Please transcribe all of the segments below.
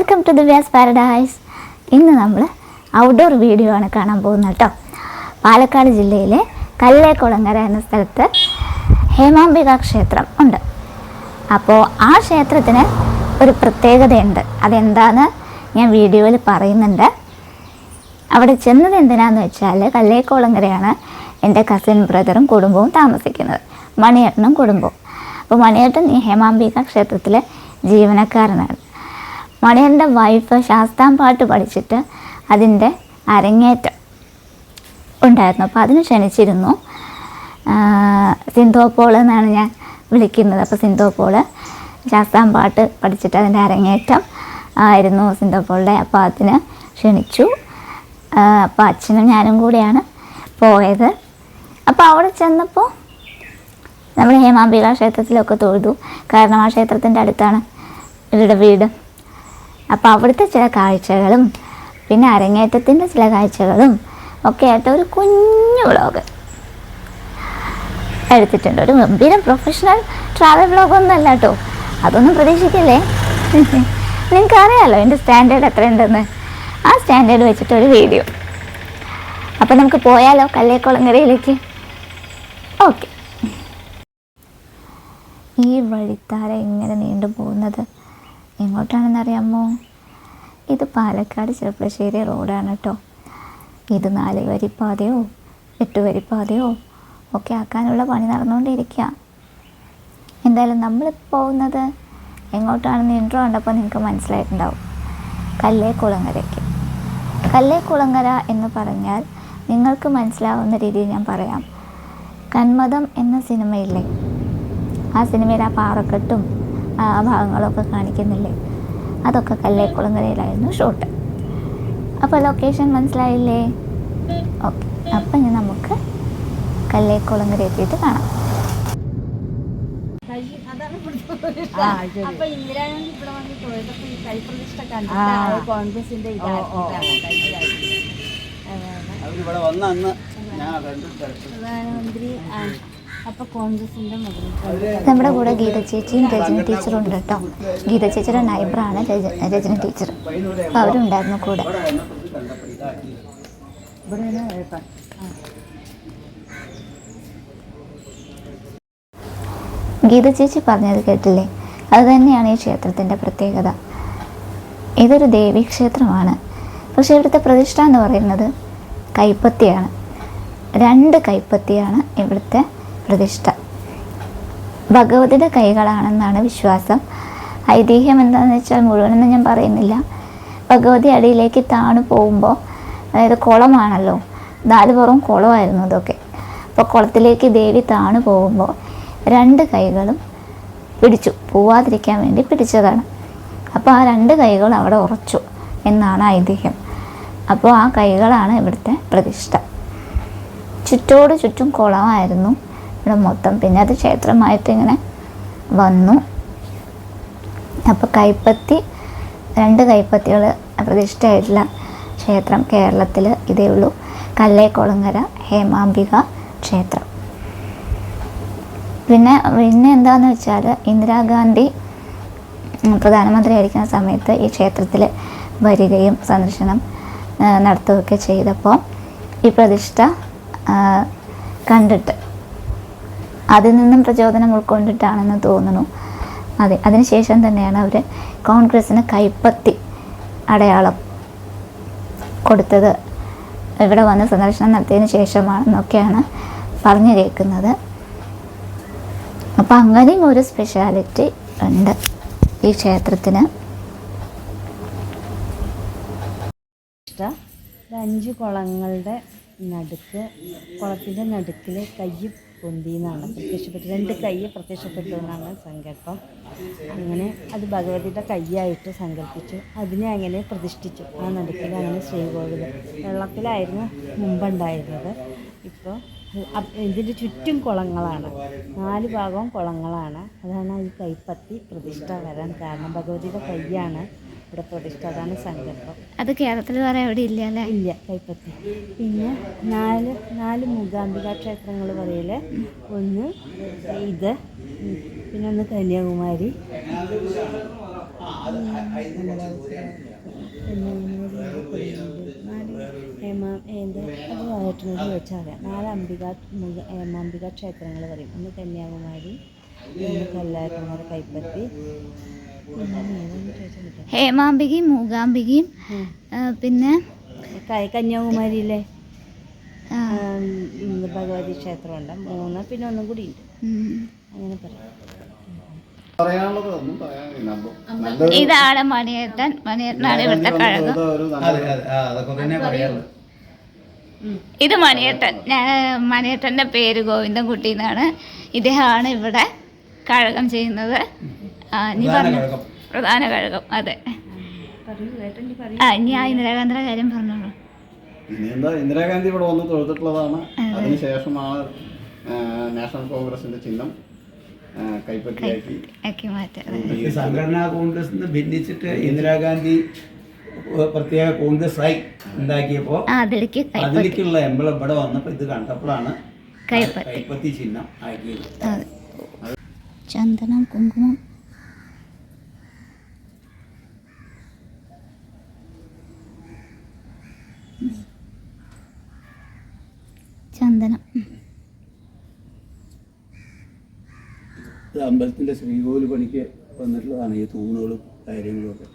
Welcome to Divya's paradise. ഇന്ന് നമ്മൾ outdoor video ആണ് കാണാൻ പോകുന്നത് കേട്ടോ. പാലക്കാട് ജില്ലയിലെ കല്ലേക്കുളങ്ങര എന്ന സ്ഥലത്ത് ഹേമാംബിക ക്ഷേത്രം ഉണ്ട്. അപ്പോൾ ആ ക്ഷേത്രത്തിന് ഒരു പ്രത്യേകതയുണ്ട്. അതെന്താണെന്ന് ഞാൻ വീഡിയോയിൽ പറയുന്നുണ്ട്. അവിടെ ചെന്നത് എന്തിനാന്ന് വെച്ചാൽ കല്ലേക്കുളങ്ങരയാണ് എൻ്റെ കസിൻ ബ്രദറും കുടുംബവും താമസിക്കുന്നത്, മണിയേട്ടനും കുടുംബവും. അപ്പോൾ മണിയേട്ടൻ ഈ ഹേമാംബിക ക്ഷേത്രത്തിലെ ജീവനക്കാരനാണ്. മണിയേട്ടൻ്റെ വൈഫ് ശാസ്താം പാട്ട് പഠിച്ചിട്ട് അതിൻ്റെ അരങ്ങേറ്റം ഉണ്ടായിരുന്നു. അപ്പോൾ അതിന് ക്ഷണിച്ചിരുന്നു. സിന്തോപ്പോൾ എന്നാണ് ഞാൻ വിളിക്കുന്നത്. അപ്പോൾ സിന്തോപ്പോൾ ശാസ്താം പാട്ട് പഠിച്ചിട്ട് അതിൻ്റെ അരങ്ങേറ്റം ആയിരുന്നു സിന്തോപ്പോളുടെ. അപ്പോൾ അതിന് ക്ഷണിച്ചു. അപ്പോൾ അച്ഛനും ഞാനും കൂടെയാണ് പോയത്. അപ്പോൾ അവിടെ ചെന്നപ്പോൾ നമ്മൾ ഹേമാംബിക ക്ഷേത്രത്തിലൊക്കെ തൊഴുതു. കാരണം ആ ക്ഷേത്രത്തിൻ്റെ അടുത്താണ് ഇവരുടെ വീട്. അപ്പോൾ അവിടുത്തെ ചില കാഴ്ചകളും പിന്നെ അരങ്ങേറ്റത്തിൻ്റെ ചില കാഴ്ചകളും ഒക്കെ ആയിട്ട് ഒരു കുഞ്ഞു വ്ളോഗ് എടുത്തിട്ടുണ്ട്. ഒരു ഗംഭീരം പ്രൊഫഷണൽ ട്രാവൽ വ്ളോഗൊന്നും അല്ല കേട്ടോ, അതൊന്നും പ്രതീക്ഷിക്കില്ലേ. നിങ്ങൾക്കറിയാമല്ലോ എൻ്റെ സ്റ്റാൻഡേർഡ് എത്രയുണ്ടെന്ന്. ആ സ്റ്റാൻഡേർഡ് വെച്ചിട്ടൊരു വീഡിയോ. അപ്പോൾ നമുക്ക് പോയാലോ കല്ലേക്കുളങ്ങരയിലേക്ക്. ഓക്കെ. ഈ വഴിത്താര ഇങ്ങനെ നീണ്ടു പോകുന്നത് എങ്ങോട്ടാണെന്നറിയാമോ? ഇത് പാലക്കാട് ചെറുപ്പശ്ശേരി റോഡാണ് കേട്ടോ. ഇത് 4 വരിപ്പാതയോ 8 വരിപ്പാതയോ ഒക്കെ ആക്കാനുള്ള പണി നടന്നുകൊണ്ടിരിക്കുക. എന്തായാലും നമ്മൾ പോകുന്നത് എങ്ങോട്ടാണെന്ന് ഇൻട്രോ കണ്ടപ്പോൾ നിങ്ങൾക്ക് മനസ്സിലായിട്ടുണ്ടാവും. കല്ലേക്കുളങ്ങരയ്ക്ക്. കല്ലേക്കുളങ്ങര എന്ന് പറഞ്ഞാൽ നിങ്ങൾക്ക് മനസ്സിലാവുന്ന രീതിയിൽ ഞാൻ പറയാം. കന്മദം എന്ന സിനിമയില്ലേ, ആ സിനിമയിൽ ആ പാറക്കെട്ടും ആ ഭാഗങ്ങളൊക്കെ കാണിക്കുന്നില്ലേ, അതൊക്കെ കല്ലേക്കുളങ്ങരയിലായിരുന്നു ഷൂട്ട്. അപ്പോൾ ലൊക്കേഷൻ മനസ്സിലായില്ലേ? ഓക്കെ. അപ്പം ഇനി നമുക്ക് കല്ലേക്കുളങ്ങര എത്തിയിട്ട് കാണാം. കോൺഗ്രസിന്റെ പ്രധാനമന്ത്രി. അപ്പോൾ കോൺഗ്രസിന്റെ നമ്മുടെ കൂടെ ഗീത ചേച്ചിയും രജനി ടീച്ചറും ഉണ്ട് കേട്ടോ. ഗീത ചേച്ചിയുടെ നൈബറാണ് രജനി ടീച്ചർ. അപ്പോൾ അവരുണ്ടായിരുന്നു കൂടെ. ഗീത ചേച്ചി പറഞ്ഞത് കേട്ടില്ലേ, അത് തന്നെയാണ് ഈ ക്ഷേത്രത്തിൻ്റെ പ്രത്യേകത. ഇതൊരു ദേവീക്ഷേത്രമാണ്. പക്ഷേ ഇവിടുത്തെ പ്രതിഷ്ഠ എന്ന് പറയുന്നത് കൈപ്പത്തിയാണ്. 2 കൈപ്പത്തിയാണ് ഇവിടുത്തെ പ്രതിഷ്ഠ. ഭഗവതിയുടെ കൈകളാണെന്നാണ് വിശ്വാസം. ഐതിഹ്യം എന്താണെന്ന് വെച്ചാൽ മുഴുവനൊന്നും ഞാൻ പറയുന്നില്ല. ഭഗവതി അടിയിലേക്ക് താണു പോകുമ്പോൾ, അതായത് കുളമാണല്ലോ, 4 പുറവും കുളമായിരുന്നു ഇതൊക്കെ. അപ്പോൾ കുളത്തിലേക്ക് ദേവി താണു പോകുമ്പോൾ 2 കൈകളും പിടിച്ചു, പോവാതിരിക്കാൻ വേണ്ടി പിടിച്ചതാണ്. അപ്പോൾ ആ 2 കൈകളും അവിടെ ഉറച്ചു എന്നാണ് ഐതിഹ്യം. അപ്പോൾ ആ കൈകളാണ് ഇവിടുത്തെ പ്രതിഷ്ഠ. ചുറ്റോട് ചുറ്റും കുളമായിരുന്നു ഇവിടെ മൊത്തം. പിന്നെ അത് ക്ഷേത്രമായിട്ട് ഇങ്ങനെ വന്നു. അപ്പോൾ കൈപ്പത്തി, 2 കൈപ്പത്തികൾ പ്രതിഷ്ഠയായിട്ടുള്ള ക്ഷേത്രം കേരളത്തിൽ ഇതേ ഉള്ളൂ. കല്ലേക്കുളങ്ങര ഹേമാംബിക ക്ഷേത്രം. പിന്നെ എന്താണെന്ന് വെച്ചാൽ ഇന്ദിരാഗാന്ധി പ്രധാനമന്ത്രി ആയിരിക്കുന്ന സമയത്ത് ഈ ക്ഷേത്രത്തിൽ വരികയും സന്ദർശനം നടത്തുകയൊക്കെ ചെയ്തപ്പോൾ ഈ പ്രതിഷ്ഠ കണ്ടിട്ട് അതിൽ നിന്നും പ്രചോദനം ഉൾക്കൊണ്ടിട്ടാണെന്ന് തോന്നുന്നു. അതെ, അതിനുശേഷം തന്നെയാണ് അവർ കോൺഗ്രസ്സിന് കൈപ്പത്തി അടയാളം കൊടുത്തത്. ഇവിടെ വന്ന് സന്ദർശനം നടത്തിയതിന് ശേഷമാണെന്നൊക്കെയാണ് പറഞ്ഞു കേൾക്കുന്നത്. അപ്പം അങ്ങനെയും ഒരു സ്പെഷ്യാലിറ്റി ഉണ്ട് ഈ ക്ഷേത്രത്തിന്. 5 കുളങ്ങളുടെ നടുക്ക്, കുളത്തിൻ്റെ നടുക്കിൽ കൈ പൊന്തി എന്നാണ് പ്രത്യക്ഷപ്പെട്ടു. 2 കൈ പ്രത്യക്ഷപ്പെട്ടു എന്നാണ് സങ്കല്പം. അങ്ങനെ അത് ഭഗവതിയുടെ കൈയായിട്ട് സങ്കല്പിച്ചു. അതിനെ അങ്ങനെ പ്രതിഷ്ഠിച്ചു. ആ നടുക്കിൽ അങ്ങനെ ശ്രീകോവിൽ വെള്ളത്തിലായിരുന്നു മുമ്പുണ്ടായിരുന്നത്. ഇപ്പോൾ ഇതിൻ്റെ ചുറ്റും കുളങ്ങളാണ്, 4 ഭാഗവും കുളങ്ങളാണ്. അതാണ് ഈ കൈപ്പത്തി പ്രതിഷ്ഠ വരാൻ കാരണം. ഭഗവതിയുടെ കൈയാണ് ഇവിടെ പ്രതിഷ്ഠ, അതാണ് സങ്കല്പം. അത് കേരളത്തിൽ വേറെ എവിടെ ഇല്ല അല്ലേ? ഇല്ല, കൈപ്പത്തി. പിന്നെ 4 മൂകാംബിക ക്ഷേത്രങ്ങൾ പറയൽ, ഒന്ന് ഇത്, പിന്നെ ഒന്ന് കന്യാകുമാരി, അത് ചോദിച്ചാൽ അറിയാം. 4 ഹേമാംബിക ക്ഷേത്രങ്ങൾ പറയും. ഒന്ന് കന്യാകുമാരി, ഒന്ന് കല്ലാകുമാരി, കൈപ്പത്തി, ഹേമാംബികയും മൂകാംബികയും പിന്നെ കന്യാകുമാരിയിലെ ഭഗവതി ക്ഷേത്രമുണ്ട്. 3 പിന്നെ ഒന്നും കൂടി ഉണ്ട്. അങ്ങനെ പറയാം. ഇതാണ് മണിയേട്ടൻ. മണിയേട്ടനാണ് ഇവിടുത്തെ കഴകം. ഇത് മണിയേട്ടൻ. മണിയേട്ടൻ്റെ പേര് ഗോവിന്ദൻകുട്ടി എന്നാണ്. ഇദ്ദേഹമാണ് ഇവിടെ കഴകം ചെയ്യുന്നത്. നീ പറഞ്ഞു പ്രധാന കഴകം. അതെ. ഇനി ആ ഇന്ദിരാഗാന്ധിയുടെ കാര്യം പറഞ്ഞോളൂ. ഇനിയെന്താ, ഇന്ദിരാഗാന്ധി ഇവിടെ വന്ന് തൊഴുതിട്ടുള്ളതാണ്. അതിനുശേഷമാണ് നാഷണൽ കോൺഗ്രസിന്റെ ചിഹ്നം കൈപ്പറ്റിയാക്കി മാറ്റി. സംഘടനാ കോൺഗ്രസ് ഭിന്നിച്ചിട്ട് ഇന്ദിരാഗാന്ധി പ്രത്യേക കോൺഗ്രസ് ആയി ഉണ്ടാക്കിയപ്പോൾ അതിലേക്കുള്ള എംബ്ലം ഇവിടെ വന്നപ്പോൾ ഇത് കണ്ടപ്പോഴാണ് കൈപ്പത്തി ചിഹ്നം ആക്കിയത്. ചന്ദനം, കുങ്കുമം, ചന്ദനം. അമ്പലത്തിന്റെ ശ്രീകോവിൽ പണിക്ക് വന്നിട്ടുള്ളതാണ് ഈ തൂണുകളും കാര്യങ്ങളും ഒക്കെ.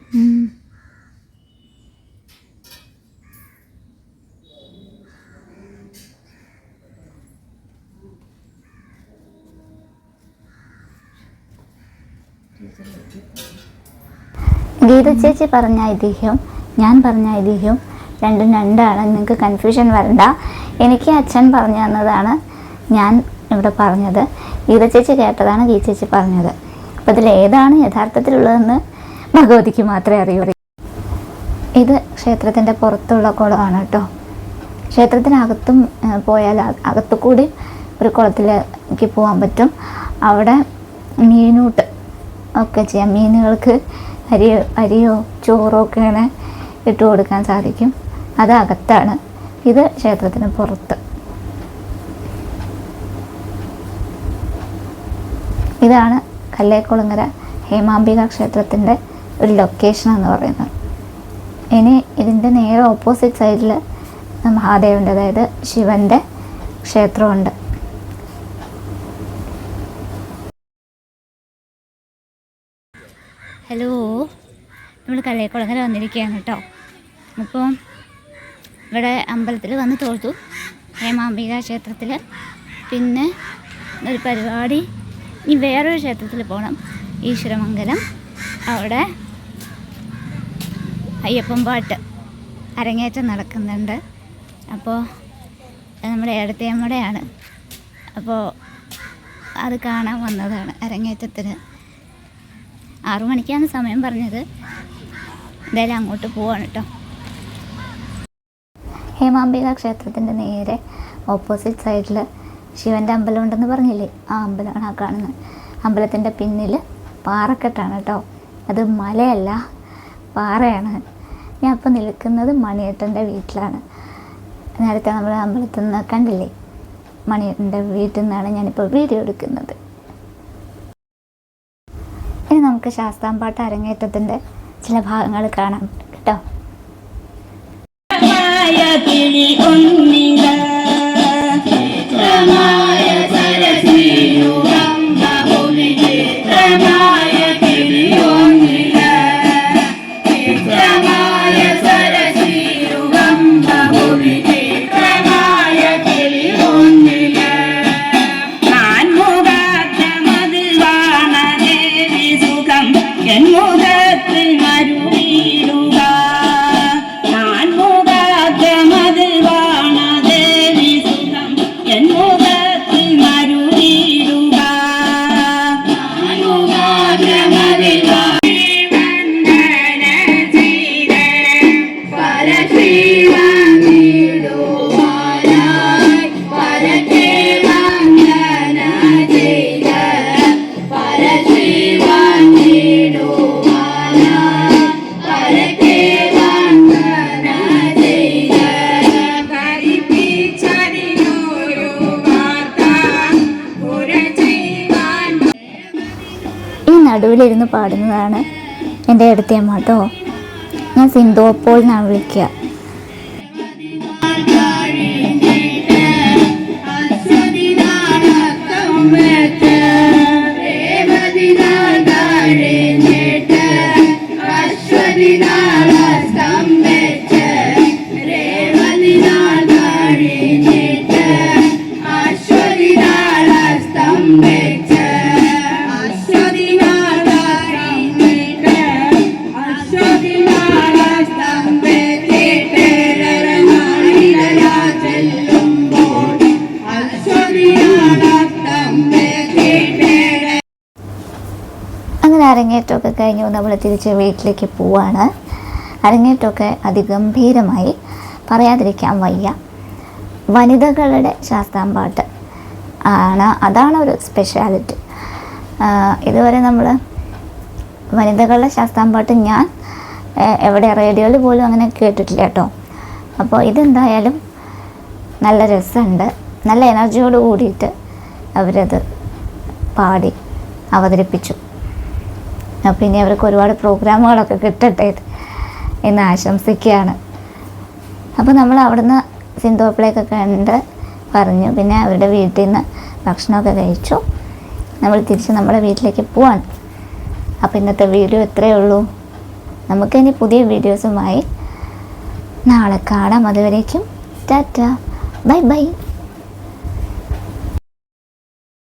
ഗീത ചേച്ചി പറഞ്ഞ ഐതിഹ്യം ഞാൻ പറഞ്ഞ ഐതിഹ്യം രണ്ടും രണ്ടാണ്. നിങ്ങൾക്ക് കൺഫ്യൂഷൻ വരണ്ട. എനിക്ക് അച്ഛൻ പറഞ്ഞു തന്നതാണ് ഞാൻ ഇവിടെ പറഞ്ഞത്. ഗീത ചേച്ചി കേട്ടതാണ് ഗീത ചേച്ചി പറഞ്ഞത്. അപ്പോൾ ഇതിൽ ഏതാണ് യഥാർത്ഥത്തിലുള്ളതെന്ന് ഭഗവതിക്ക് മാത്രമേ അറിയൂ. ഇത് ക്ഷേത്രത്തിൻ്റെ പുറത്തുള്ള കുളമാണ് കേട്ടോ. ക്ഷേത്രത്തിനകത്തും പോയാൽ അകത്തുകൂടി ഒരു കുളത്തിലേക്ക് പോകാൻ പറ്റും. അവിടെ മീനൂട്ട് ഒക്കെ ചെയ്യാം. മീനുകൾക്ക് അരിയോ ചോറോ ഒക്കെ ഇങ്ങനെ ഇട്ട് കൊടുക്കാൻ സാധിക്കും. അത് അകത്താണ്. ഇത് ക്ഷേത്രത്തിന് പുറത്ത്. ഇതാണ് കല്ലേക്കുളങ്ങര ഹേമാംബിക ക്ഷേത്രത്തിൻ്റെ ഒരു ലൊക്കേഷൻ എന്ന് പറയുന്നത്. ഇനി ഇതിൻ്റെ നേരെ ഓപ്പോസിറ്റ് സൈഡിൽ മഹാദേവൻ്റെ, അതായത് ശിവൻ്റെ ക്ഷേത്രമുണ്ട്. ഹലോ, നമ്മൾ കല്ലേക്കുളങ്ങര വന്നിരിക്കുകയാണ് കേട്ടോ. അപ്പോൾ ഇവിടെ അമ്പലത്തിൽ വന്ന് തൊഴുതു, ഹേമാംബിക ക്ഷേത്രത്തിൽ. പിന്നെ ഒരു പരിപാടി, ഇനി വേറൊരു ക്ഷേത്രത്തിൽ പോകണം, ഈശ്വരമംഗലം. അവിടെ അയ്യപ്പൻ പാട്ട് അരങ്ങേറ്റം നടക്കുന്നുണ്ട്. അപ്പോൾ നമ്മുടെ ഏടത്തിയമ്മയുടെയാണ്. അപ്പോൾ അത് കാണാൻ വന്നതാണ് അരങ്ങേറ്റത്തിന്. 6 മണിക്കാണ് സമയം പറഞ്ഞത്. എന്തായാലും അങ്ങോട്ട് പോവാണ് കേട്ടോ. ഹേമാംബിക ക്ഷേത്രത്തിൻ്റെ നേരെ ഓപ്പോസിറ്റ് സൈഡിൽ ശിവൻ്റെ അമ്പലം ഉണ്ടെന്ന് പറഞ്ഞില്ലേ, ആ അമ്പലമാണ് ആ കാണുന്നത്. അമ്പലത്തിൻ്റെ പിന്നിൽ പാറക്കെട്ടാണ് കേട്ടോ. അത് മലയല്ല, പാറയാണ്. ഞാൻ ഇപ്പോൾ നിൽക്കുന്നത് മണിയേട്ടൻ്റെ വീട്ടിലാണ്. നേരത്തെ നമ്മൾ അമ്പലത്തിൽ നിന്ന് കണ്ടില്ലേ, മണിയേട്ടൻ്റെ വീട്ടിൽ നിന്നാണ് ഞാനിപ്പോൾ വീഡിയോ എടുക്കുന്നത്. ഇനി നമുക്ക് ശാസ്താംപാട്ട് അരങ്ങേറ്റത്തിൻ്റെ ചില ഭാഗങ്ങൾ കാണാം കേട്ടോ. നടുവിലിരുന്ന് പാടുന്നതാണ് എൻ്റെ അടുത്തേമ്മ കേട്ടോ. ഞാൻ സിന്ധു അപ്പോൾ എന്നാണ് വിളിക്കുക. അങ്ങനെ അരങ്ങേറ്റമൊക്കെ കഴിഞ്ഞു നമ്മൾ തിരിച്ച് വീട്ടിലേക്ക് പോവാണ്. അരങ്ങേറ്റമൊക്കെ അതിഗംഭീരമായി, പറയാതിരിക്കാൻ വയ്യ. വനിതകളുടെ ശാസ്താംപാട്ട് അതാണ് ഒരു സ്പെഷ്യാലിറ്റി. ഇതുവരെ നമ്മൾ വനിതകളുടെ ശാസ്താംപാട്ട് ഞാൻ എവിടെ റേഡിയോയിൽ പോലും അങ്ങനെ കേട്ടിട്ടില്ല കേട്ടോ. അപ്പോൾ ഇതെന്തായാലും നല്ല രസമുണ്ട്. നല്ല എനർജിയോട് കൂടിയിട്ട് അവരത് പാടി അവതരിപ്പിച്ചു. അപ്പോൾ ഇനി അവർക്ക് ഒരുപാട് പ്രോഗ്രാമുകളൊക്കെ കിട്ടട്ടെ എന്ന് ആശംസിക്കുകയാണ്. അപ്പോൾ നമ്മൾ അവിടുന്ന് സിന്ധുവപ്പിളയൊക്കെ കണ്ട് പറഞ്ഞു. പിന്നെ അവരുടെ വീട്ടിൽ നിന്ന് ഭക്ഷണമൊക്കെ കഴിച്ചു. നമ്മൾ തിരിച്ച് നമ്മുടെ വീട്ടിലേക്ക് പോവാണ്. അപ്പോൾ ഇന്നത്തെ വീഡിയോ ഇത്രയേ ഉള്ളൂ. നമുക്കിനി പുതിയ വീഡിയോസുമായി നാളെ കാണാം. അതുവരേക്കും ടാറ്റ, ബൈ ബൈ.